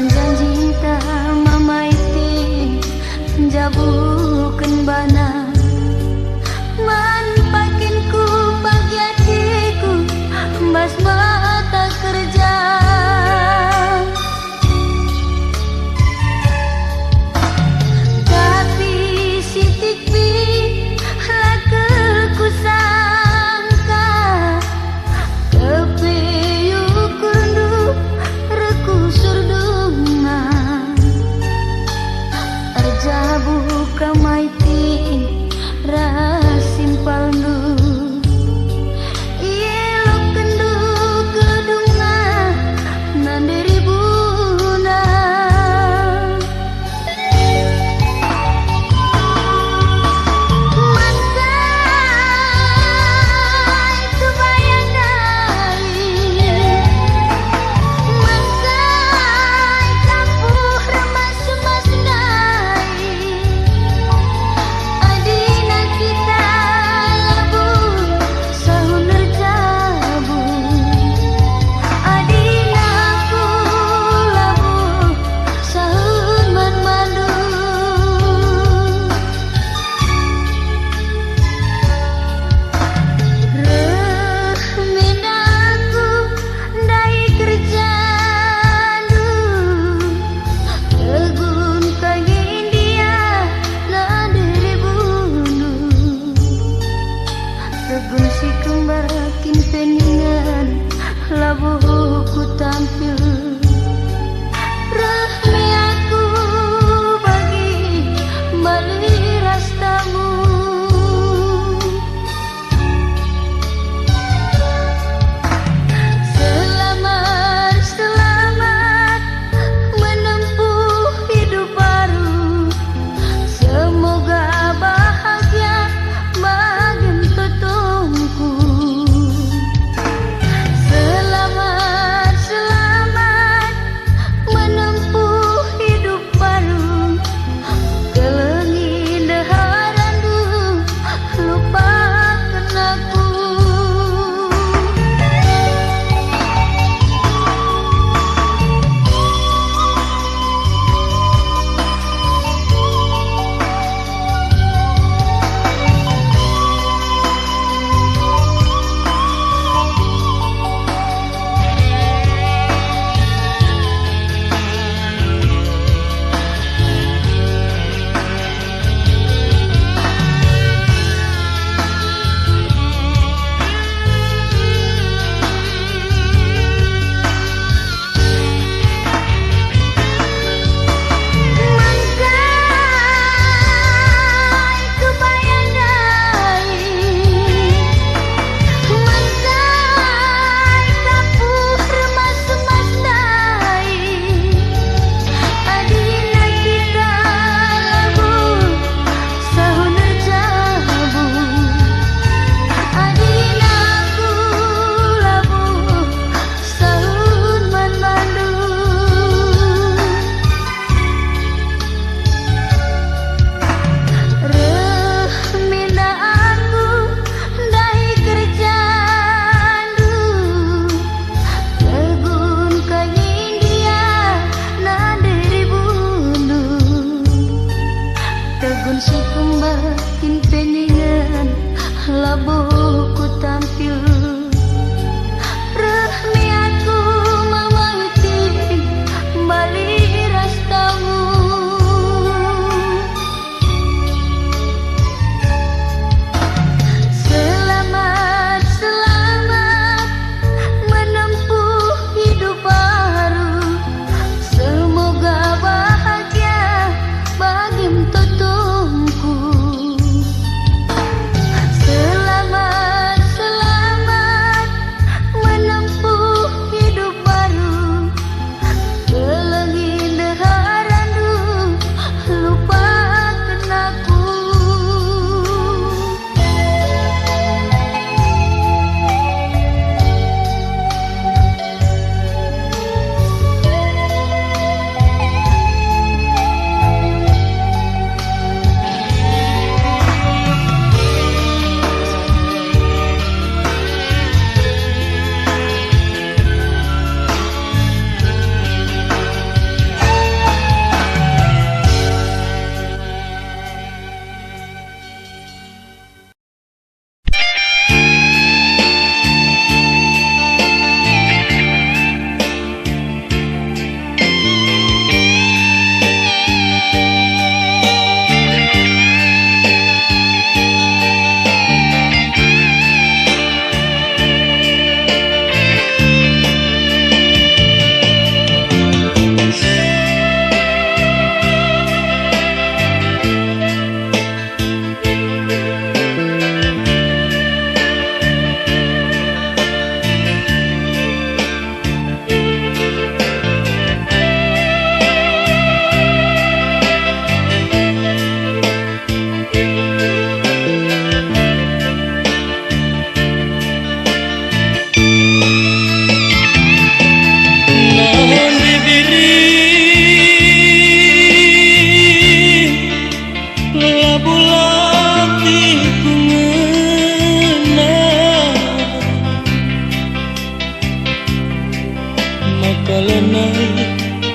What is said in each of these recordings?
janji tak mamaiti jabukeun bana manpakeun ku bagi hatiku bas mata kerja tapi sitik pi lakel ku sangka tepi ukur rekusur dunga arja buka maiti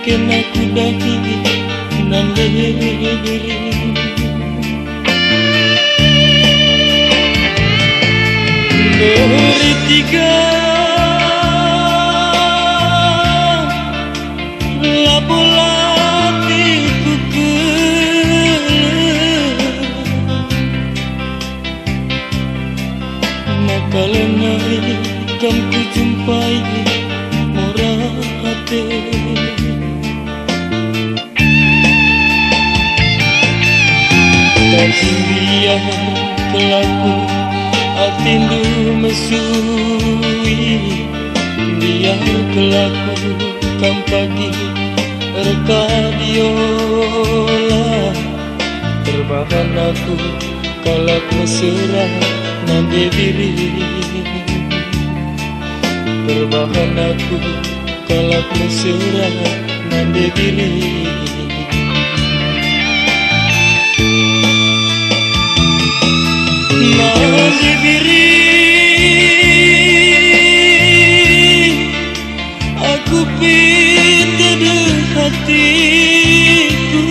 kena ku dahi nan diri bertiga lapulatiku maka lenai kan ku jumpai murah hati tapi biar kelaku atindu mesui biar kelaku kam pagi reka biola terbahan aku kalak mesra nande diri terbahan aku kalak mesra nande diri nande diri aku pinta di hatiku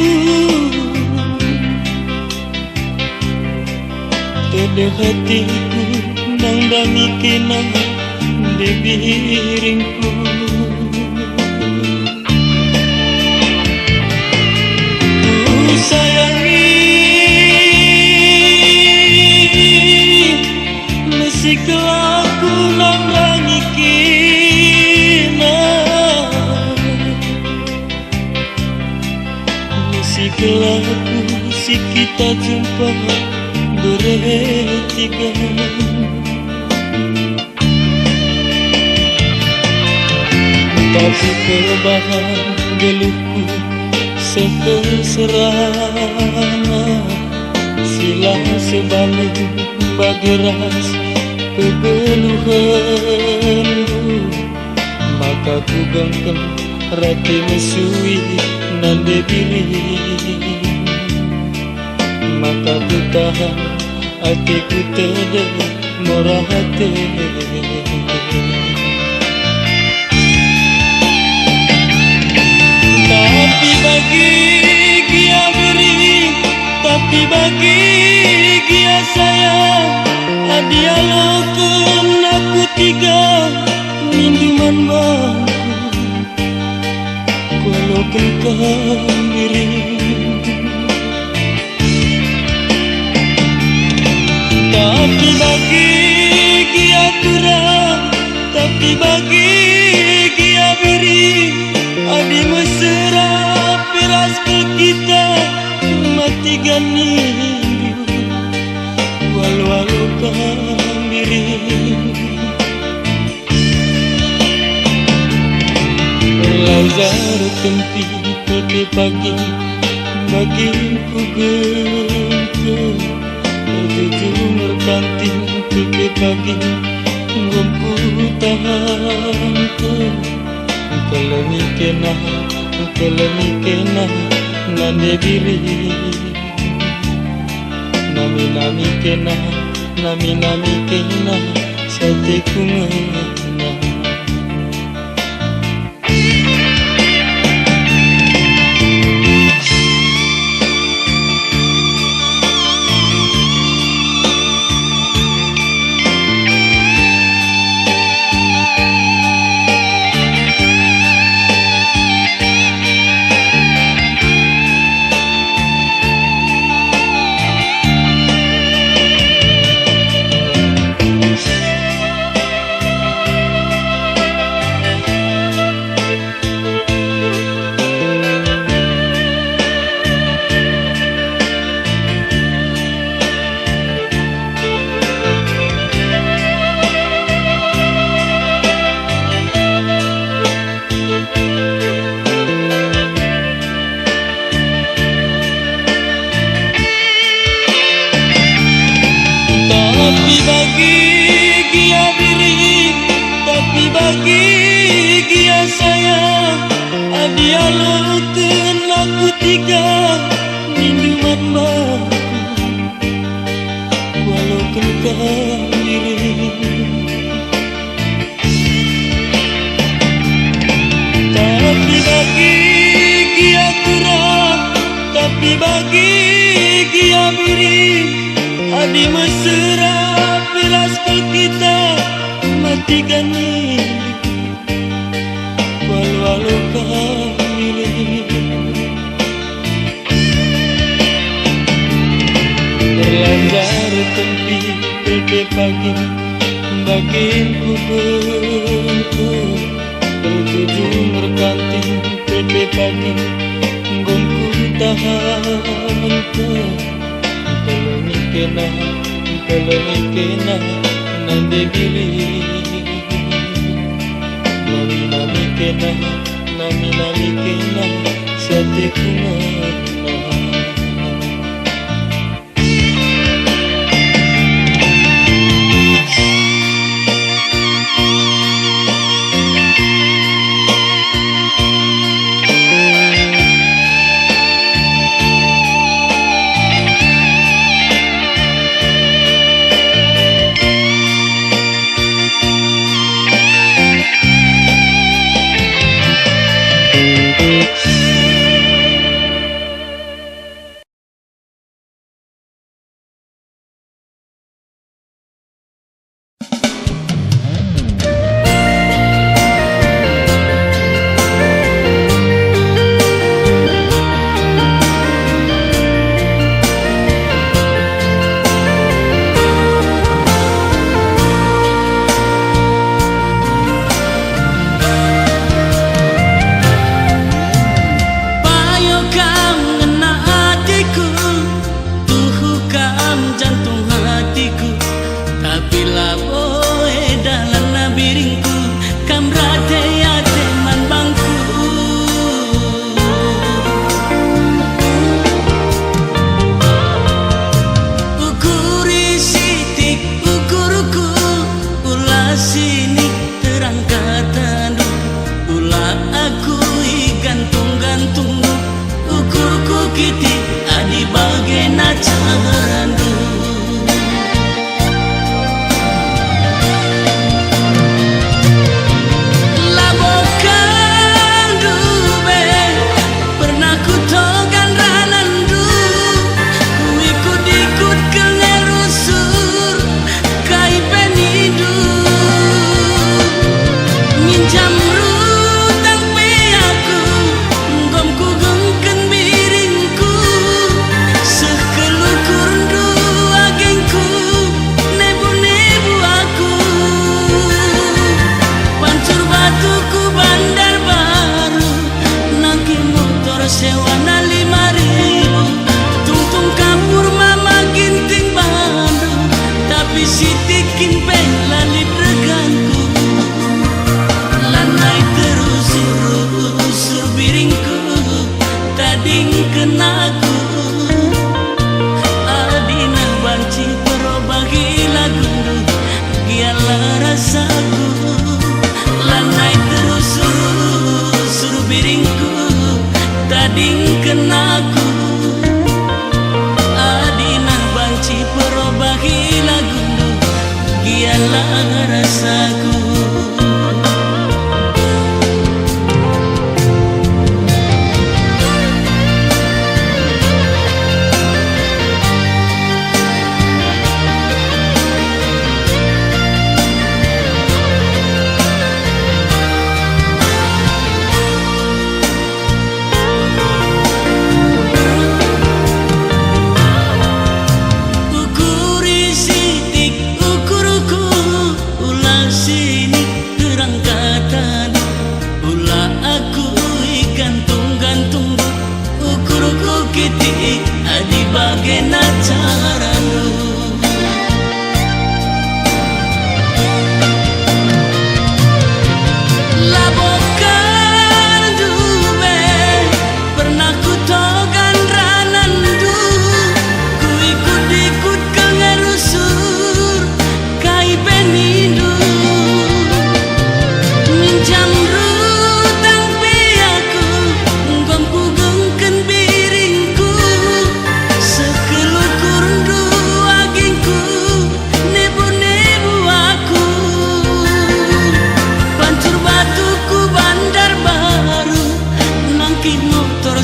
tede hatiku nang dangi kenang di biringku ku sayangi mesti kelaku nang dangi kenang mesti kelaku si kita jumpa bertiga tapi perubahan geluhku seterserana silang sebalik bageras kegeluhanku maka ku gengkem rati mesui nande diri maka ku tahan hatiku tede murah hati tapi bagi dia beri tapi bagi dia sayang dia loken aku tiga minduman bangku kualoken diri tapi bagi dia kurang tapi bagi dia beri adi mesra piras ke kita mati gani walau kan diri lazar tempi pagi pagi bagi ku gengkem jujur merkanting pagi pagi ngompu tahan kelemi kena nande diri nami kena sate kumena tapi bagi dia diri tapi bagi dia sayang dia loken aku tiga minduman bangku walau kengkang diri tapi bagi bagi gia miring adi mesra pilas ke kita matikan ni walu-walu kami berlanjar tempi bebe pagi bagian kubur bertuju merkanting bebe pagi gongku tahan kalau mikena nande gili nami kena sate kumana.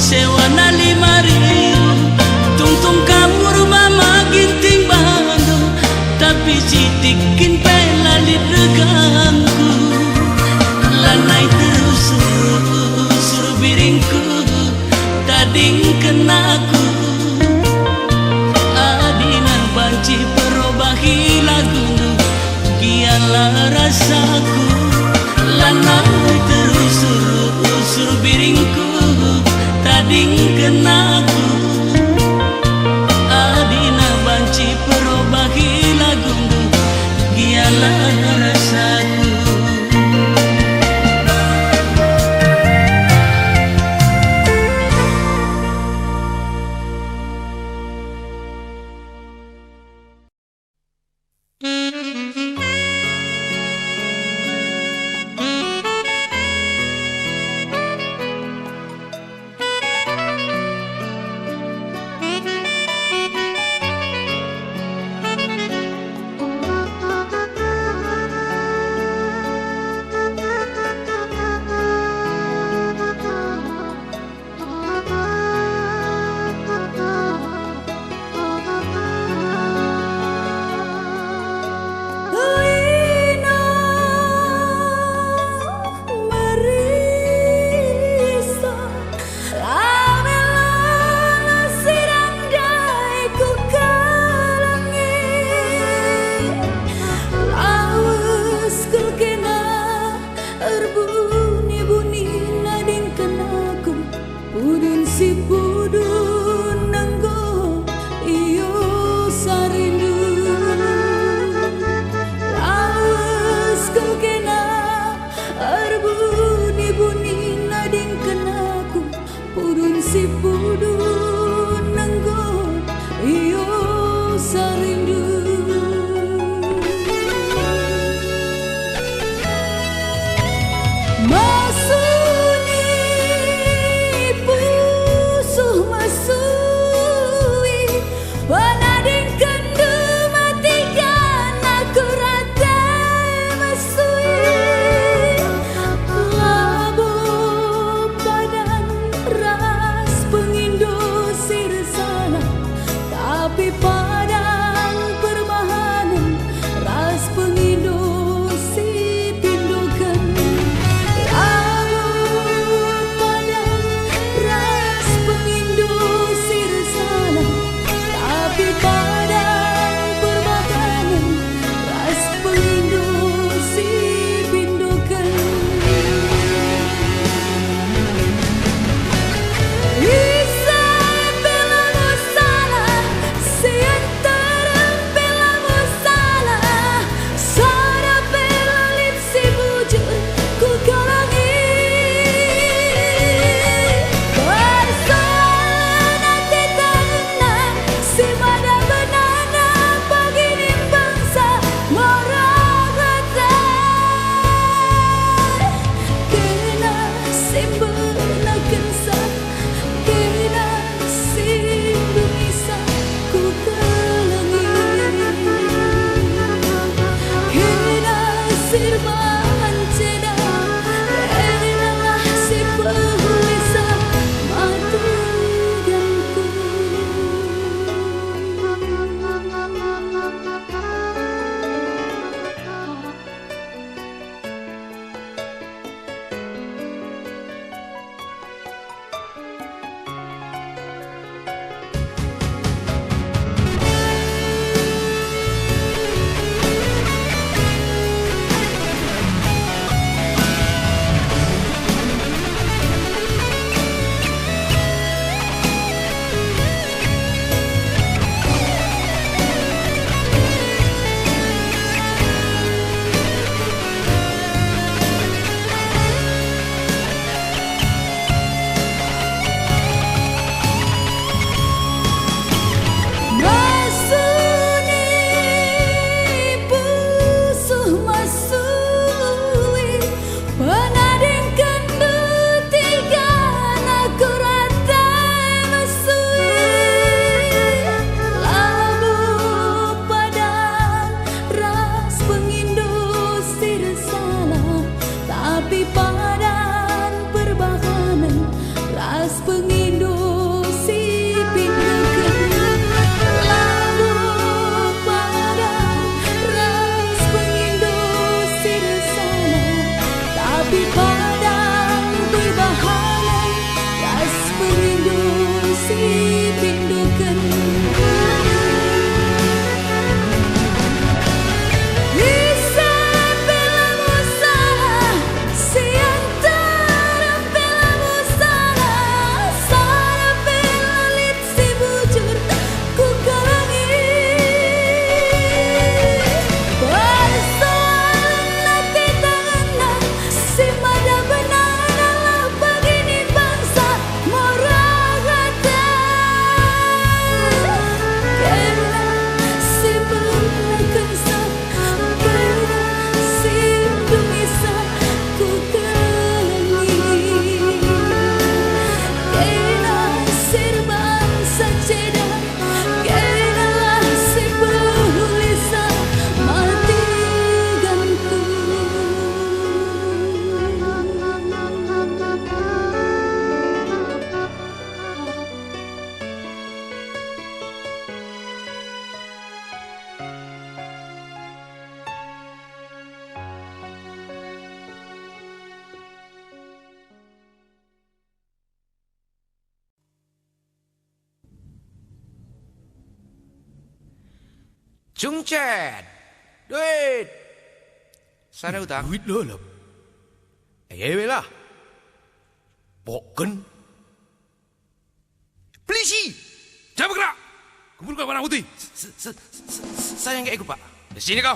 sewa na 5.000 Sitikin pelalit regangku, lanai terus suruh biringku, tading kenaku. Adinan banci perobahi lagu, gialah rasaku. Lanai terus suruh biringku, tading kenaku. Adina banci perobahi lagu, gialah rasaku. Sungcet. Duit. Sana utang. Duit lo lah. Lah. Boken. Polisi. Jangan bergerak. Kumpulkan barang putih. Saya nggak ikut, Pak. Di sini kau.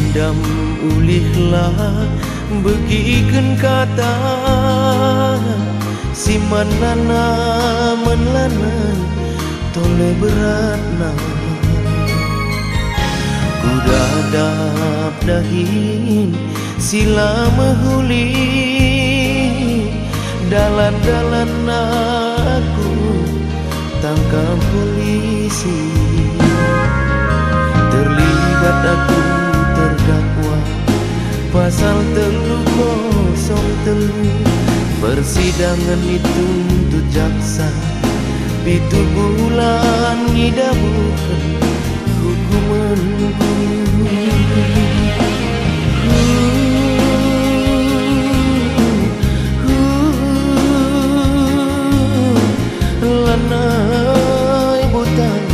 Dam ulihlah begiken kata si manana menlanan tole beratna kudadap dahin sila mahuli dalan-dalan aku tangkap polisi terlibat aku terdakwa pasal 303 persidangan dituntut jaksa pitu bulan ngidabukan hukuman lanai butang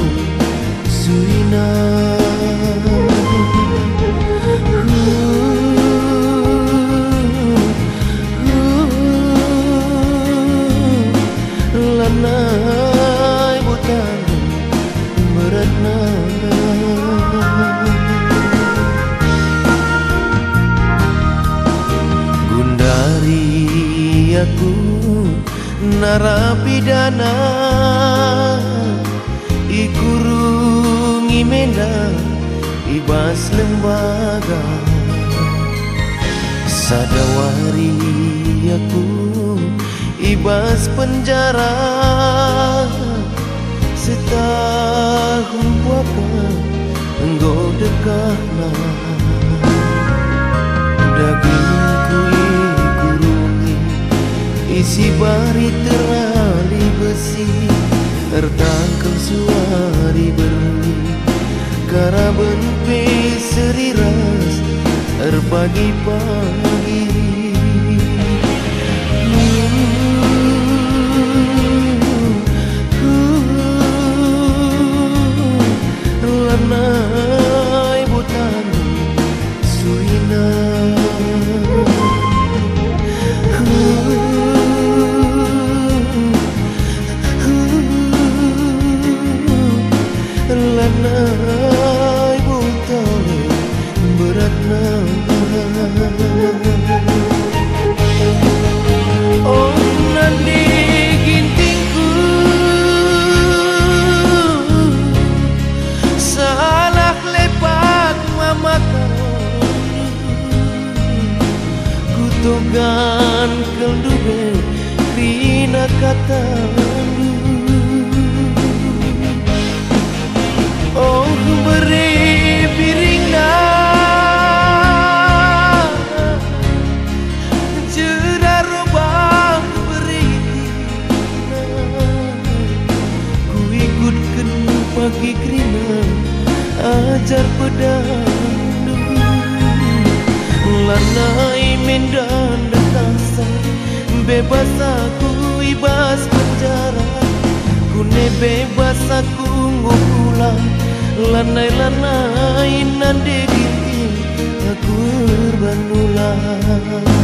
suina lanai butang beratna gundari aku narapidana ikurungi menda ibas lembaga sadawari aku ibas penjara setahun puaka engkau dekatna dagingku ikurungi isi bari terali besi tertangkal suari beri karaben pe seriras pagi-pagi lanai butan suina lanai butan beratna oh nandi gintingku salah lepat mama kutogan keldube krina kata oh beri piringna jera robah beri ku ikutkan pagi krina ajar pedandu lanai mendan dekasa bebas aku ibas penjara kune bebas aku ngupulang lanai nande gini aku bernulang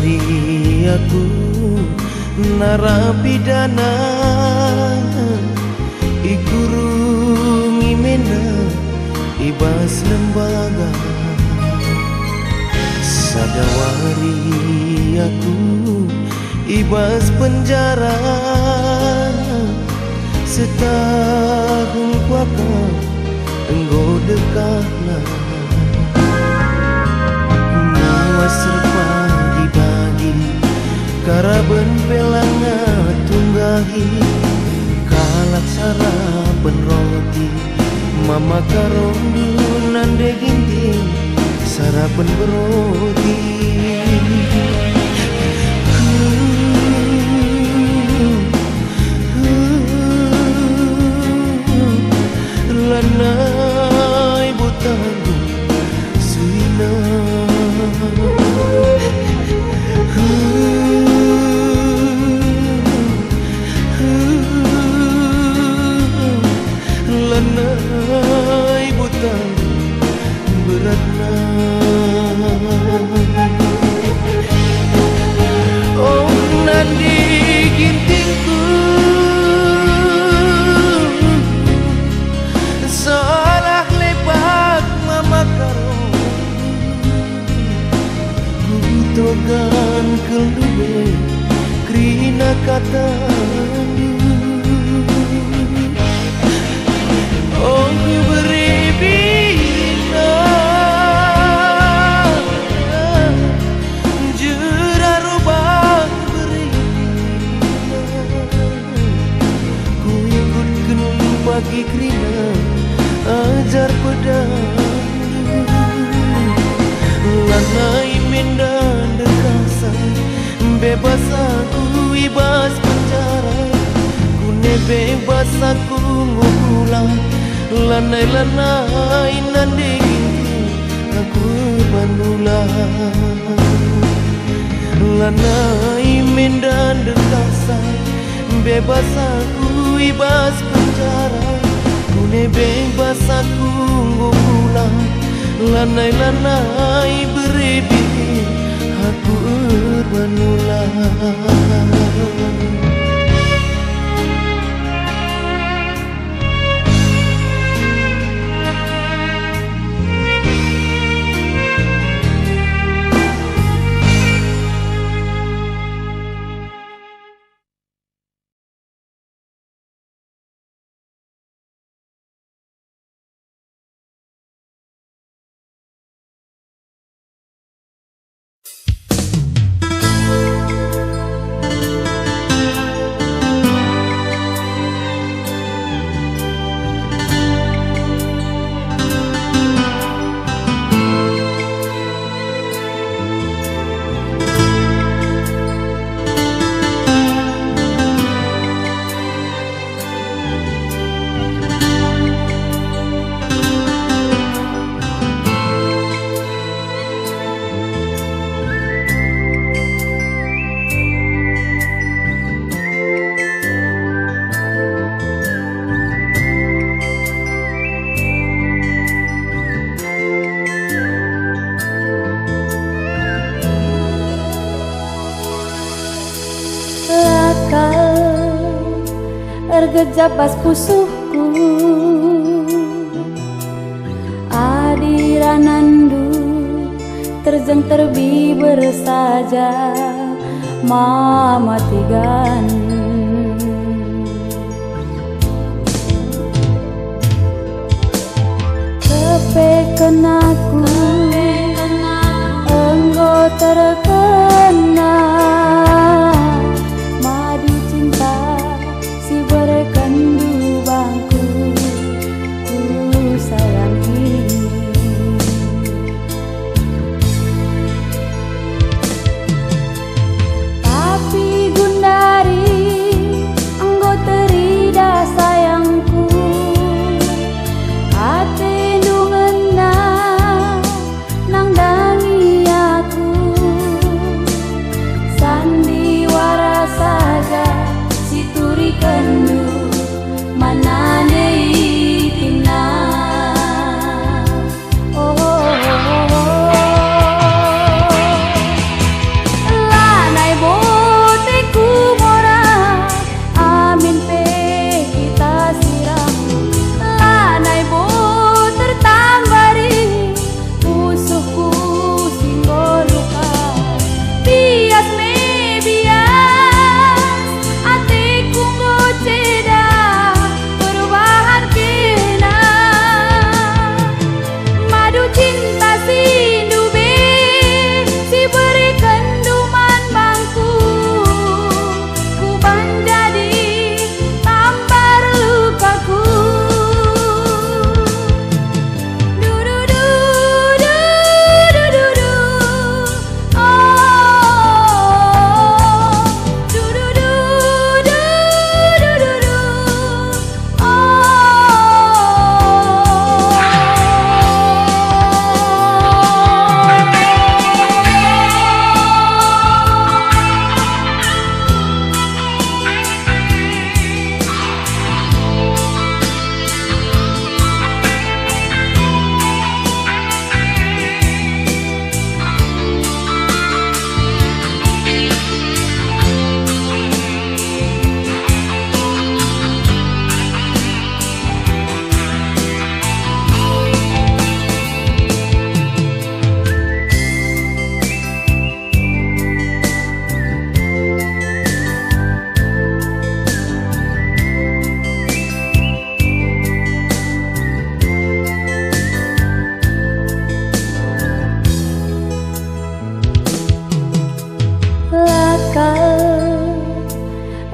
Sadawari aku narapidana ikurungi mena ibas lembaga. Sadawari aku ibas penjara setahun kuaka engkau dekahlah. Serpagi-bagi karaben pelanga tunggahi kalak sarapan roti mama karondun ande ginting sarapan beroti. Lanai butangku suina lanai butang beratna. Oh nandi gintingku salah lepak mama karo togan kelube krina kata oh beribina jera rubah beribina ku ikutkan pagi krina ajar pedang lanai mendan dekasan bebas aku ibas penjara kune bebas aku ngukulan lanai nande aku banulah lanai mendan dekasan bebas aku ibas penjara kune bebas aku ngukulan lanai beribi aku urbanulah. Tergejapas pusuhku adiranandu terjang terbi bersaja mama tigan kepekan aku engkau terkena madu cinta si berkendu bangku ku sayang ini tapi Gundari engkau terida sayangku hati nungena nang dangi aku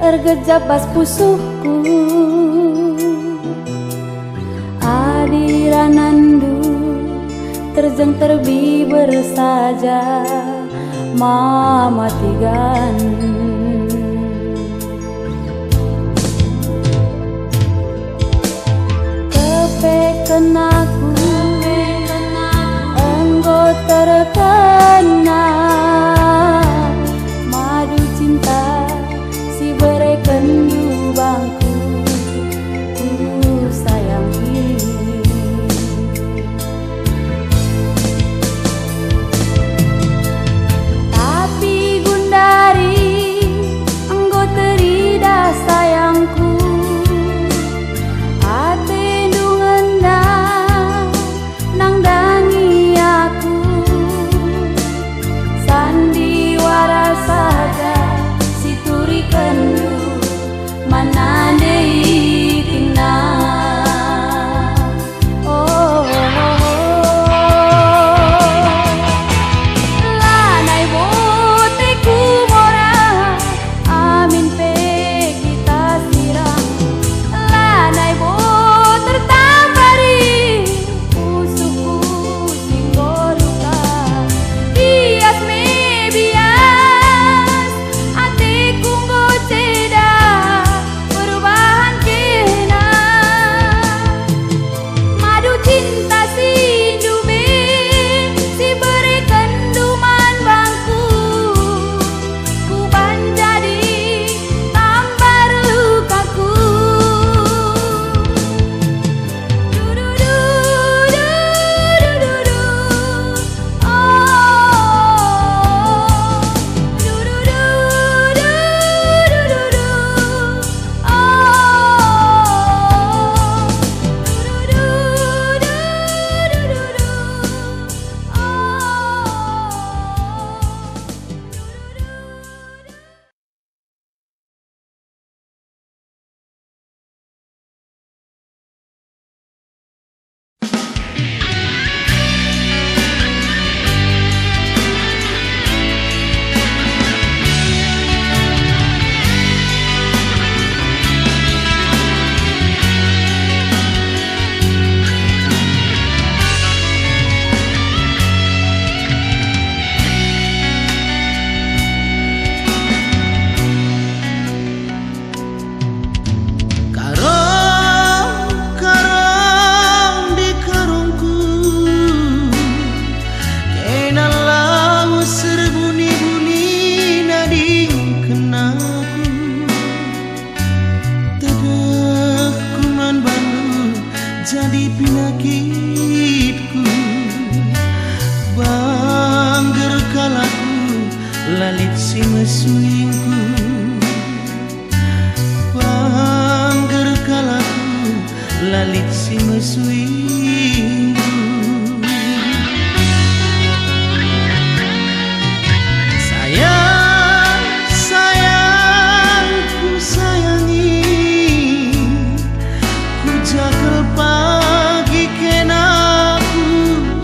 tergejabas pusuhku adiranandu terjeng terbiber saja mama tigan kepeken aku enggo terkena madu cinta si berekendu bangku ku sayangi tapi Gundari enggo terida sayangku ate nungena nang dangi aku sandiwara saja situri kendu mana deui tingna lanai bote kumora amin pe kita sirang lanai bot tertampari usuku singgoluka bias me bias atiku ngoceda perubahan kena madu cinta si dume si berikan duman bangku ku banjadi tambah lukaku jadi penyakitku bangger kalaku lalit si mesuingku bangger kalaku lalit si mesuingku sayang sayangku sayangi ku jagal pagi kena ku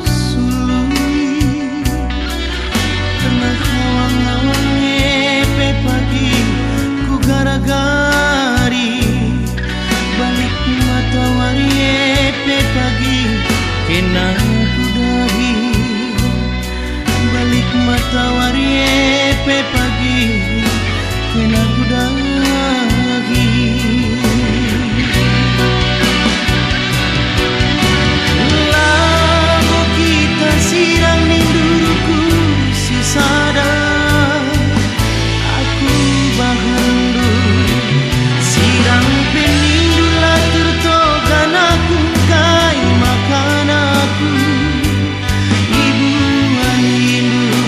sului tengah hawang-hawang ngepe pagi ku gara-gari balik matahari epe pagi kena ku dahi balik matahari epe pagi kena ku dahi lalu kita sirang ninduruku si sadar aku bahandu sirang penindula tertogan aku kai makan aku ibu anindu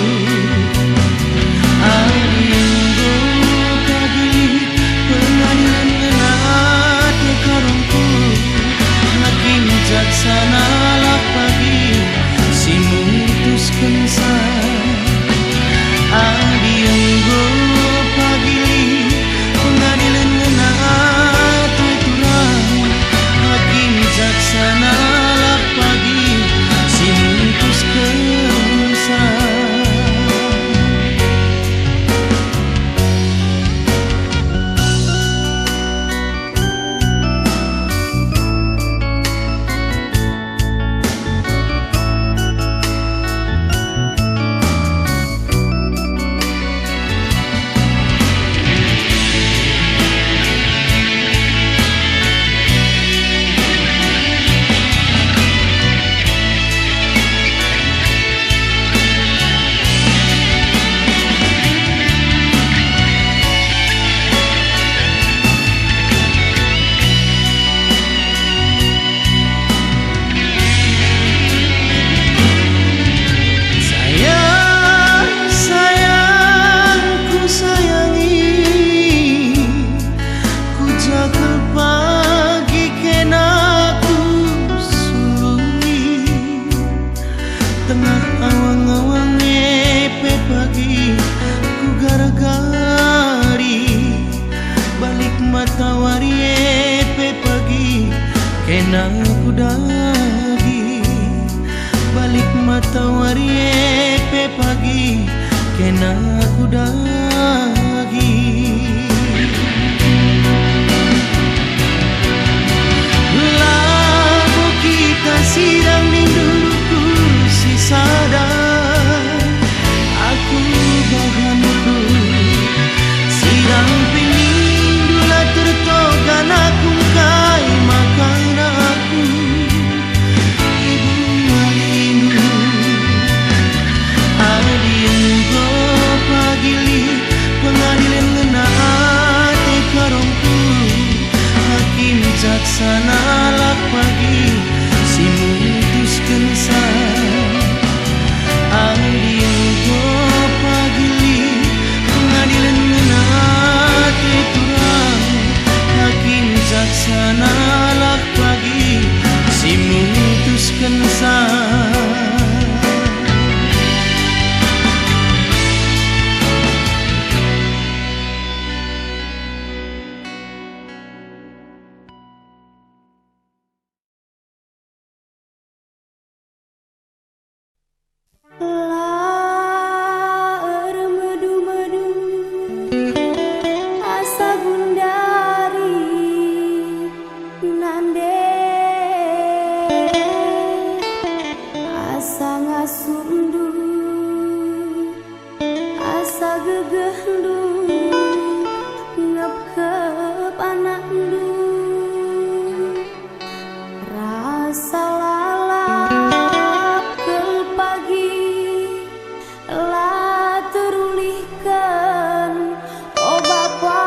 kena ku dagi. Lalu kita sidang ninduku si sadar aku bahan dulu sidang penindula tertogan aku kai makan aku ibu malindu adienggo pagili pengadilan ngena ate karongku hakim jaksana lak pagi si mutuskeun adienggo pagili pengadilan ngena ate turang hakim jaksana lak pagi si mutuskeun Laer medu-medu asa gundari nande asa ngasundu asa gegehndu ngep-kep anakndu rasa lalap kel pagi la terulihkan oh Bapa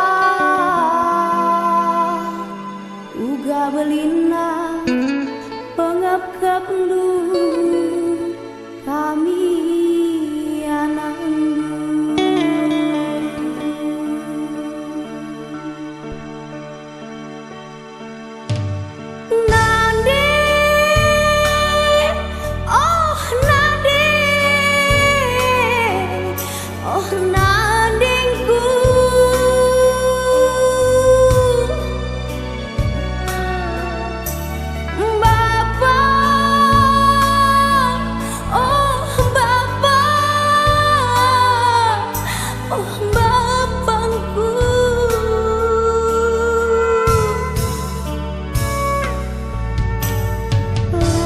uga belina pengep-kepndu kami anakndu. Nande, oh Nande, oh Nandengku, Bapa, oh Bapa, oh Bapangku.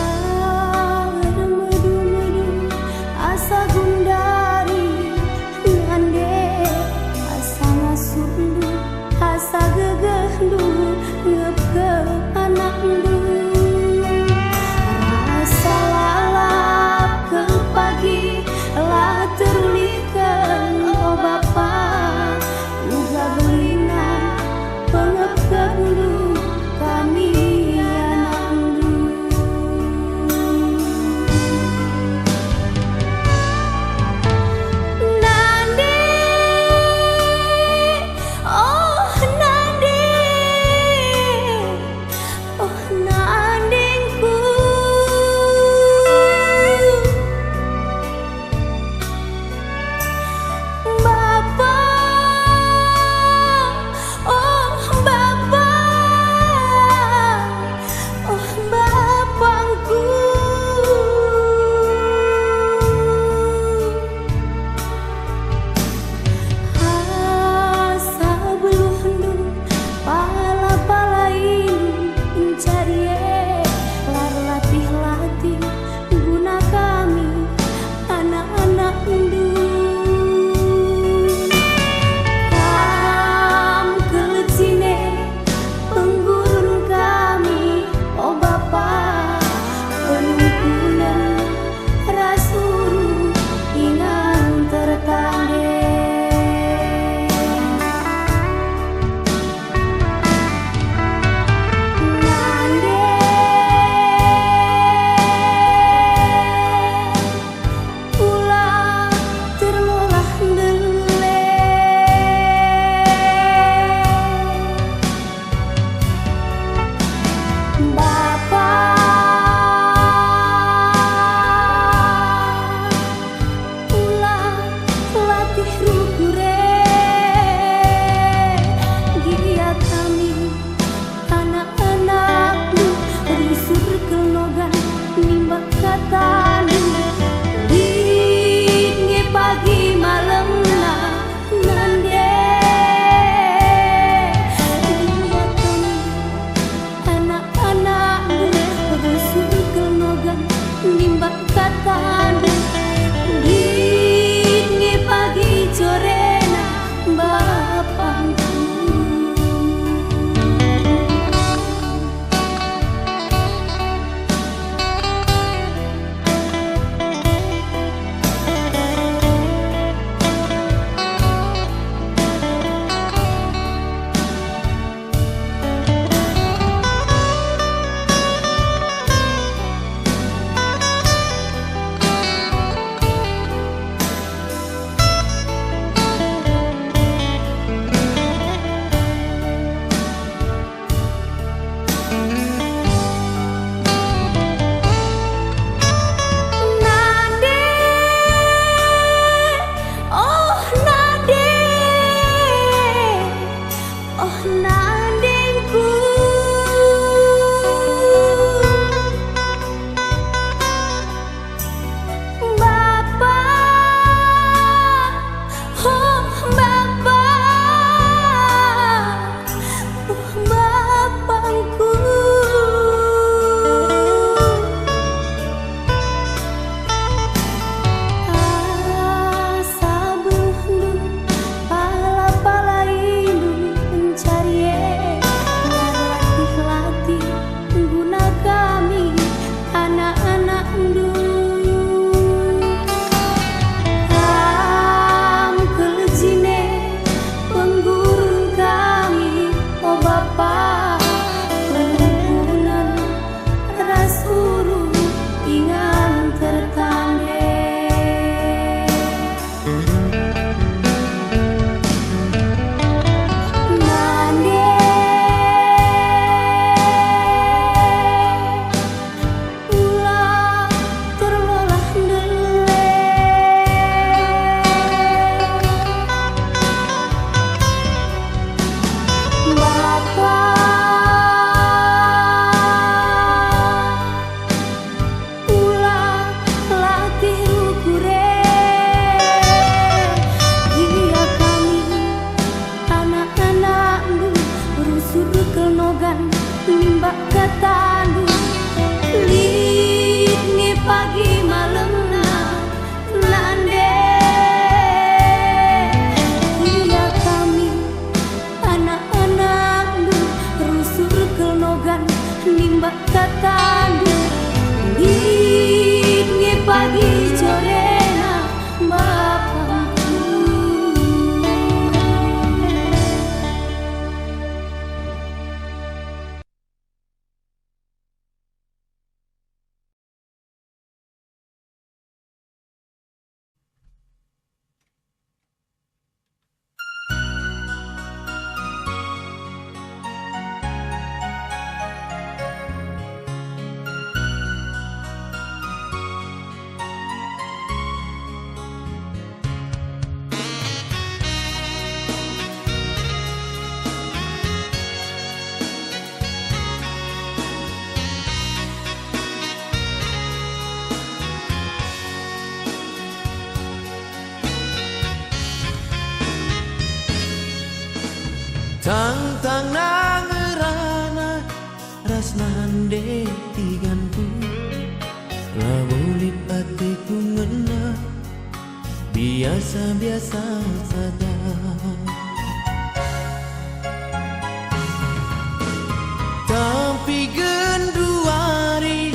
Laer medu-medu asa gundari ngande asa ngasundu asa gegehndu ngep-kep anakndu rasa lalap ke pagi la terulihkan oh Bapa Tang nangerana rasnande tiganku lamulit hatiku ngena biasa-biasa saja. Tapi genduari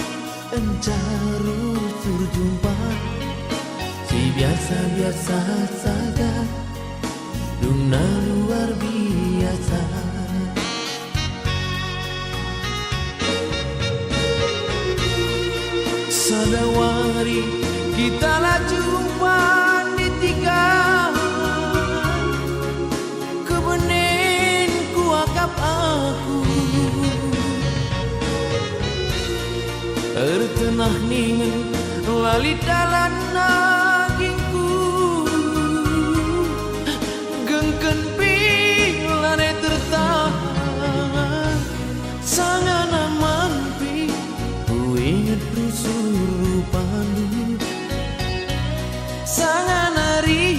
encaru surjumpa si biasa-biasa saja duna luar biasa. Sadawari kita lah jumpa di tiga kebenin kuakap aku tertenah ningen lali dalan nagingku gengken pilane tertahan sangan amampi ku inget rusurupanmu sangan hari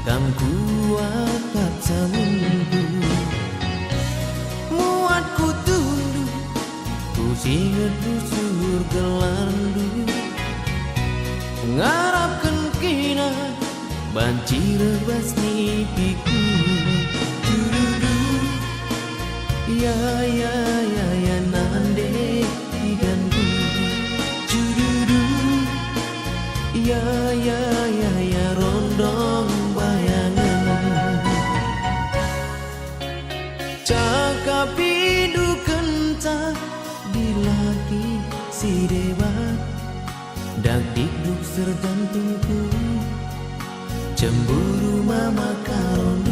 kam kuat kapsamundu muat ku tunduk ku singet rusur gelandu ngarapkan kina banci rebas nipiku dududu ya nande tiganku dududu ya rondong bayangan cakap hidu kenca dilaki si debat dak dikduk sergantungku cemburu mama karondu.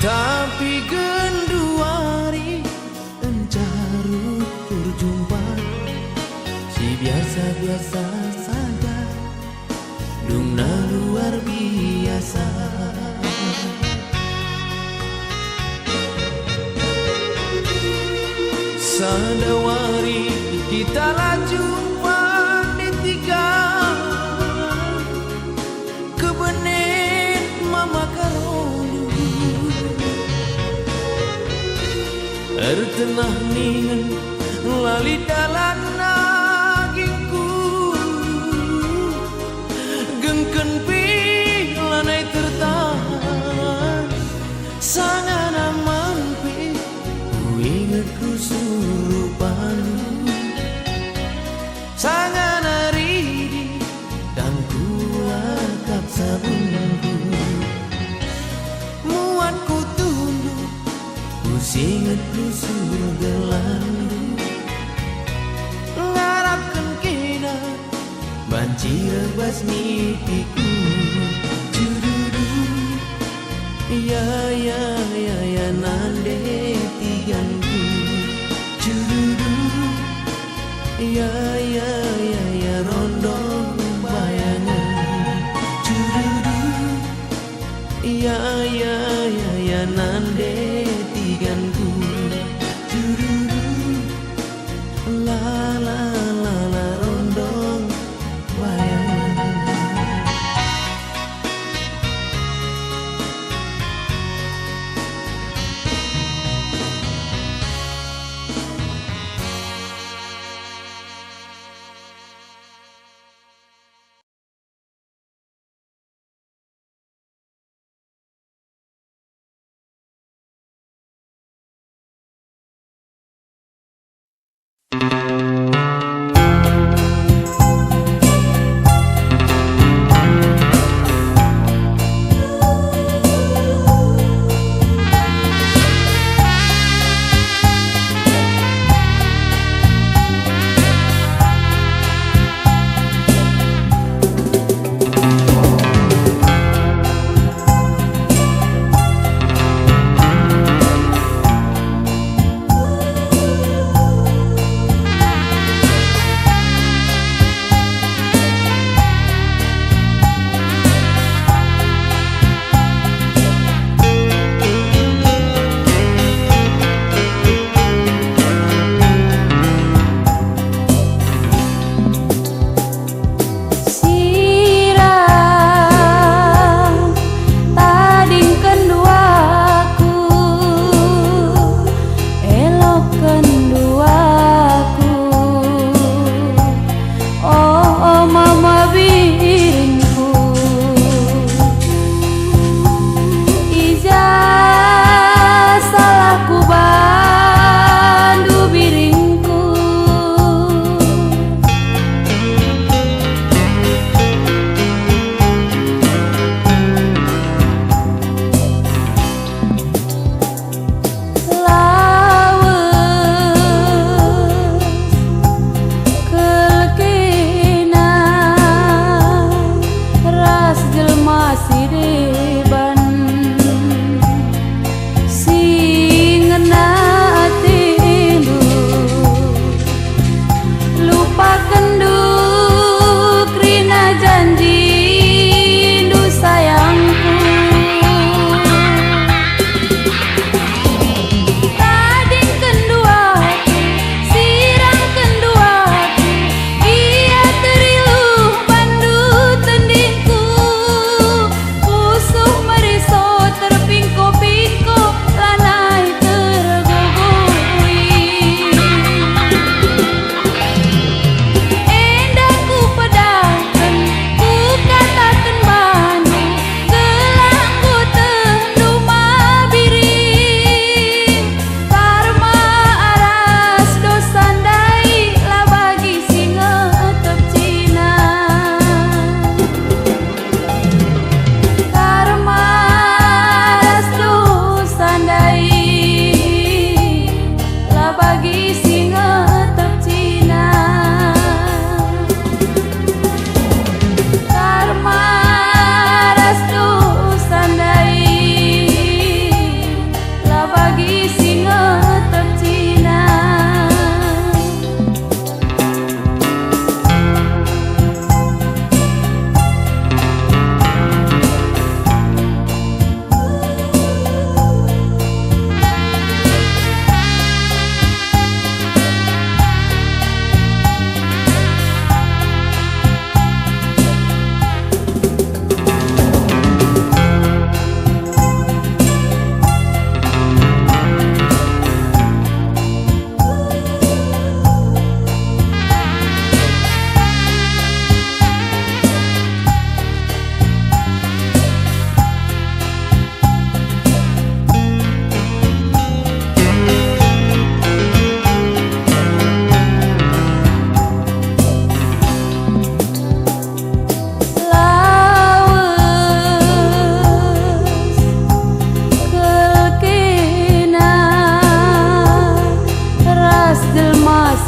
Tapi genduari encaru berjumpa si biasa-biasa saja dungna luar biasa. Sadawari kita lah jumpa di tiga kebenin mama karonu tertenah ningen lali dalan nagingku gengken pilanai tertahan sangan amampi ku inget rusurupanmu sangan aridi dan ku akap sabunku muat ku tunduk ku singet rusur gelandu ngarapkan kena banci rebas nipiku dududu ya nande tiganku dududu ya rondong bayangan dududu ya nande tiganku dududu la rondong bayangan.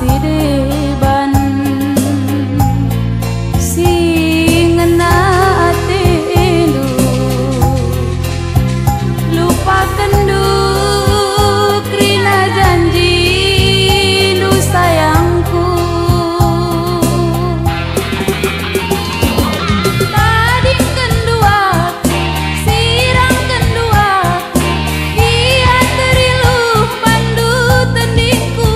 pasideban singena atinu lupakan du krina janji nu sayangku tadi kendua sirang kendua ia teriluh pandu tendingku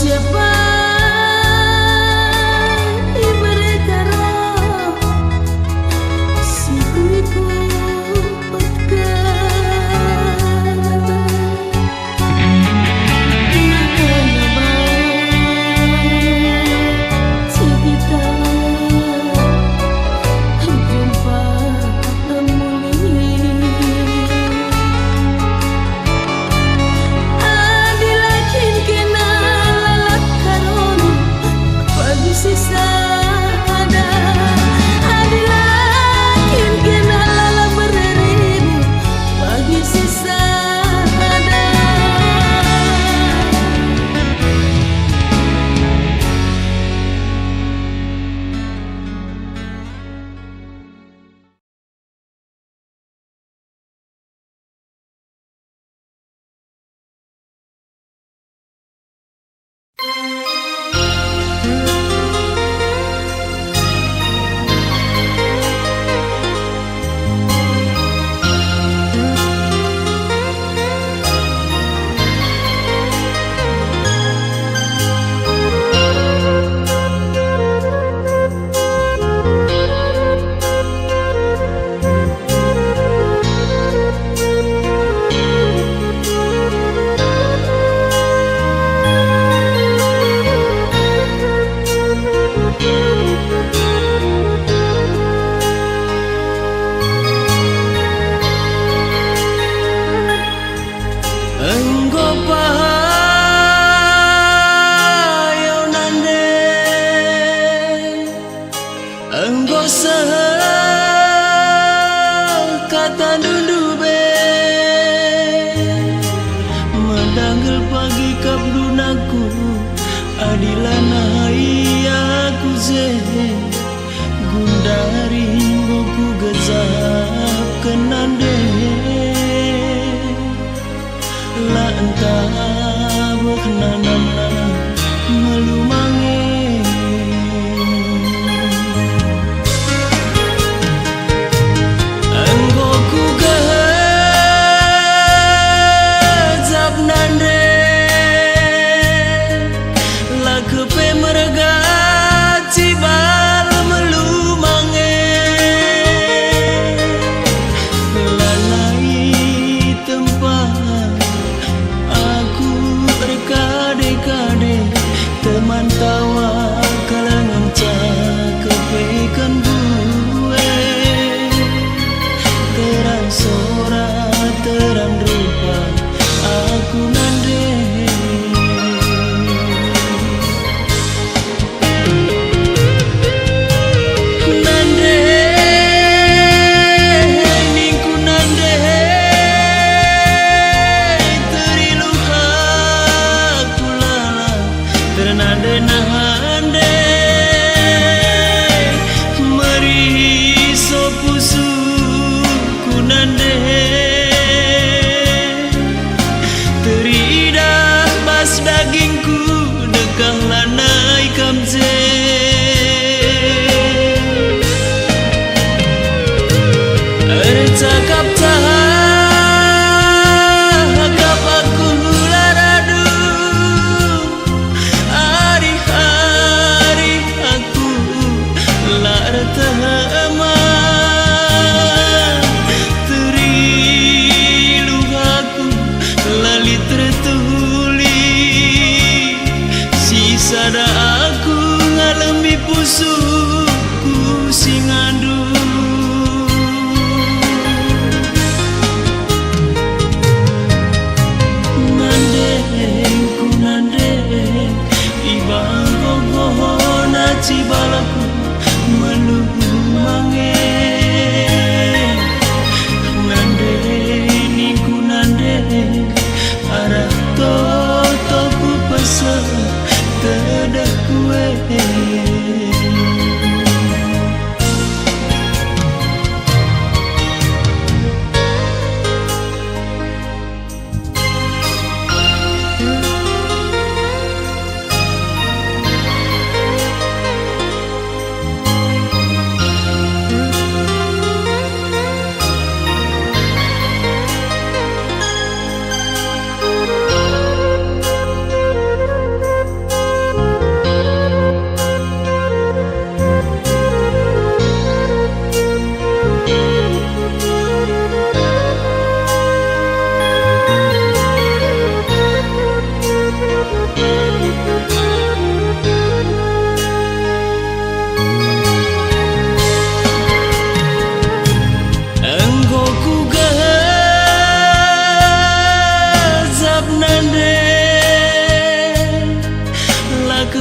Siapa diberi taruh si ku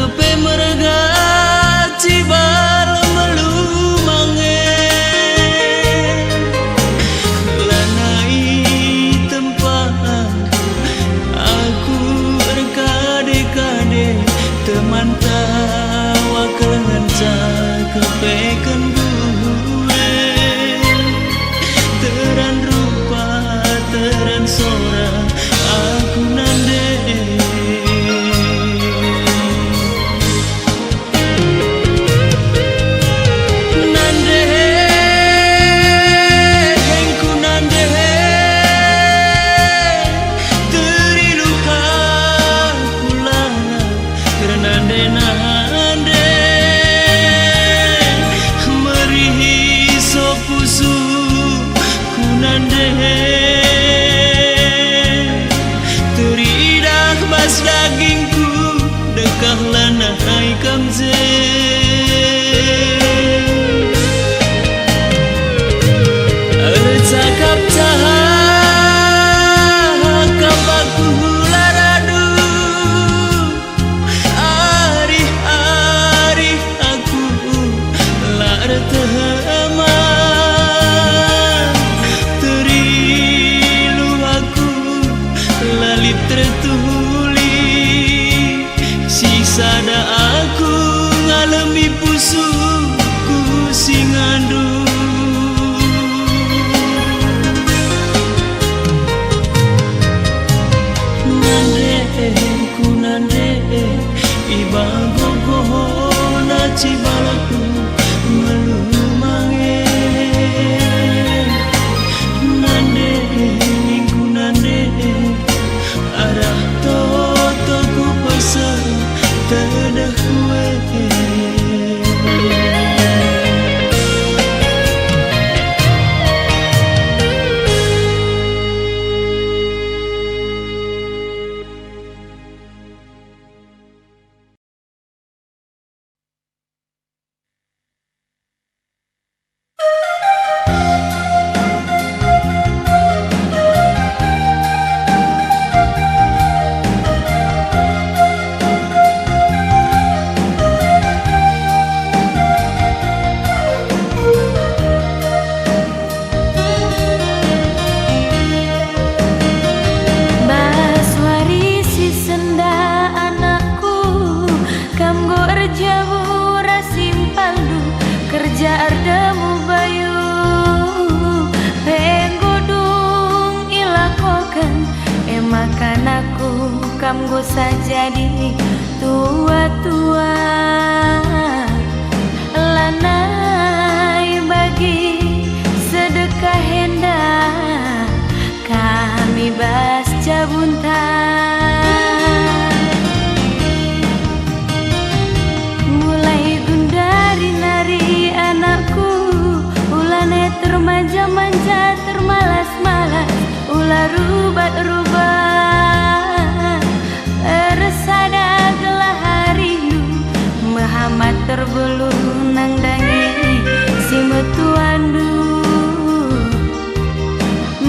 kepe merga cibal melumange lanai tempat aku rekade-kade teman tawa kelengan kepekan gue teran rupa teran sora aku nande teridak bas dagingku dekah lanai kamze cakap cakap aku laradu ari aku lar teman terilu aku lalit tertuli sisada aku ngalami pusuku singandu ibagogohona cibalaku melumange nande minggu nande arah totoku pasang tedah kue Kamgo sajadi tua-tua lanai bagi sedekah hendak kami bas cabuntan mulai gundari nari anakku ulane termanja-manja termalas-malas ulah rubat-rubat resada gelah hariu Muhammad terbelung nang dangi si metuandu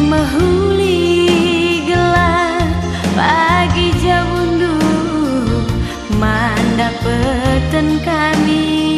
mahuli gelah pagi jabundu mandap peten kami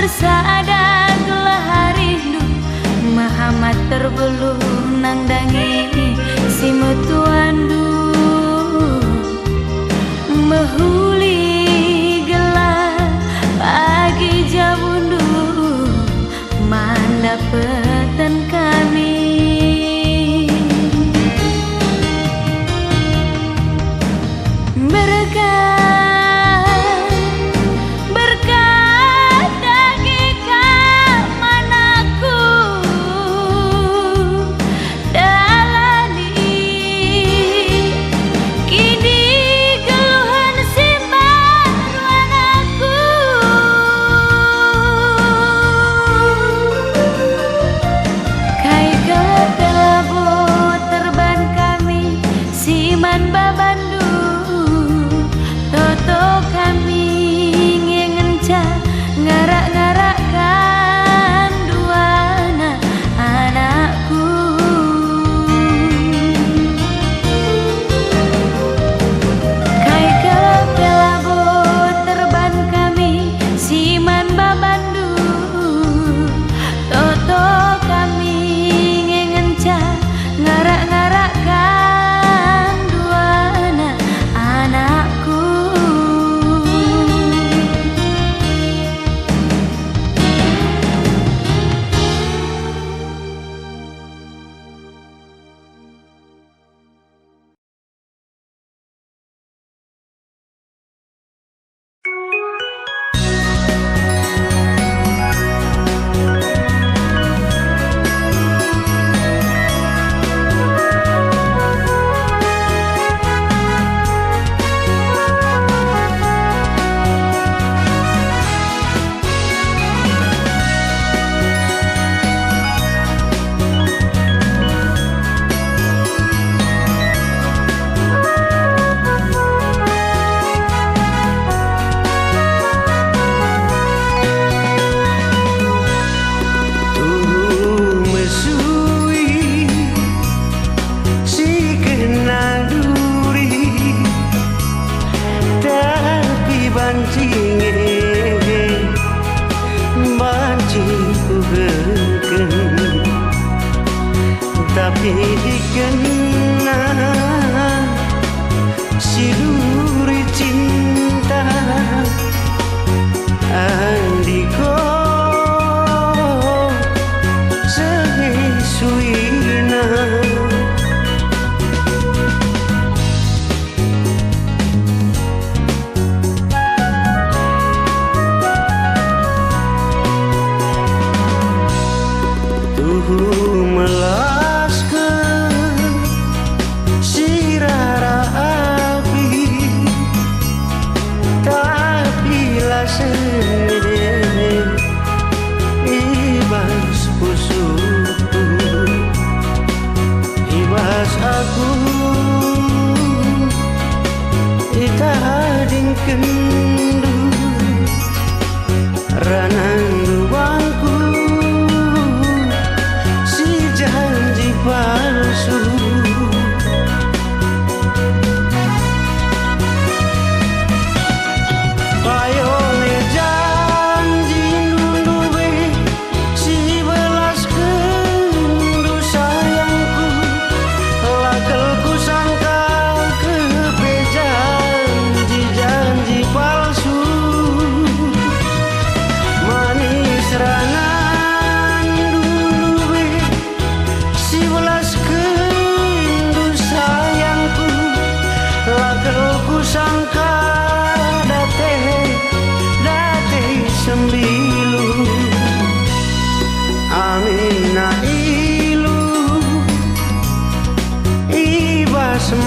bersada gelah rindu Muhammad terbelung nang dangi si mutuandu mehuli gelah pagi jabundu mandapatan kami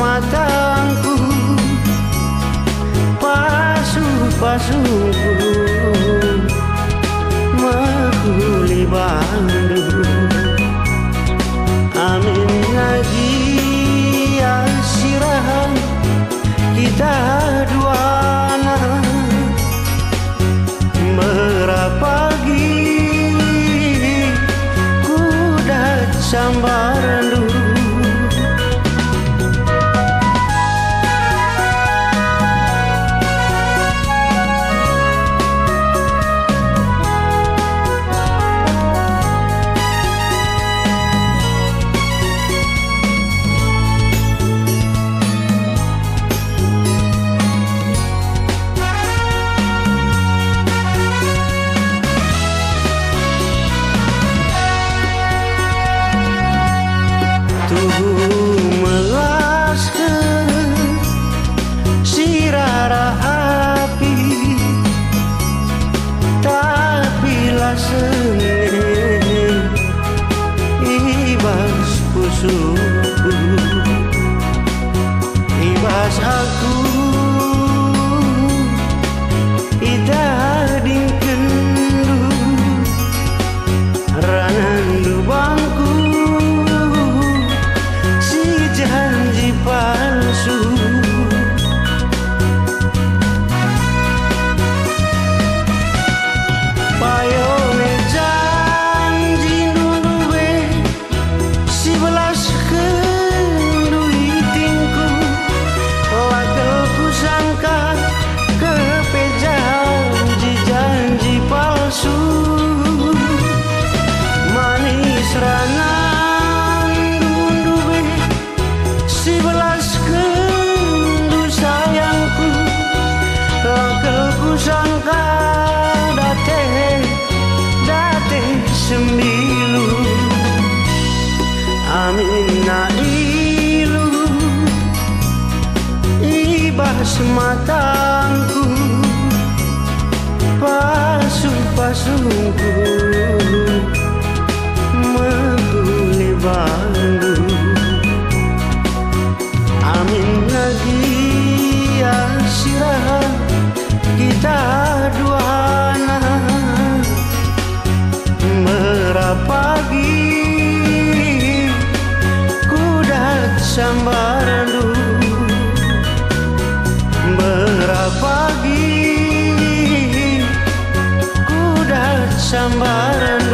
matangku pasuku mahuli bandu amin lagi asirahan kita duana merapagi kuda sambarandu sene ibas pusuku ibas aku idadingken ranandu bangku si janji palsu payone janji nuluwe si belas kendui tingku lagelku sangka kepe janji palsu manis ranan dunduwe si belas kendu sayangku lagelku sangka date sembilu amina ilu ibas matangku pasu-pasungku mengguni bandu amin lagi asirah kita duana merapagi kudat sambarandu merapagi kudat sambarandu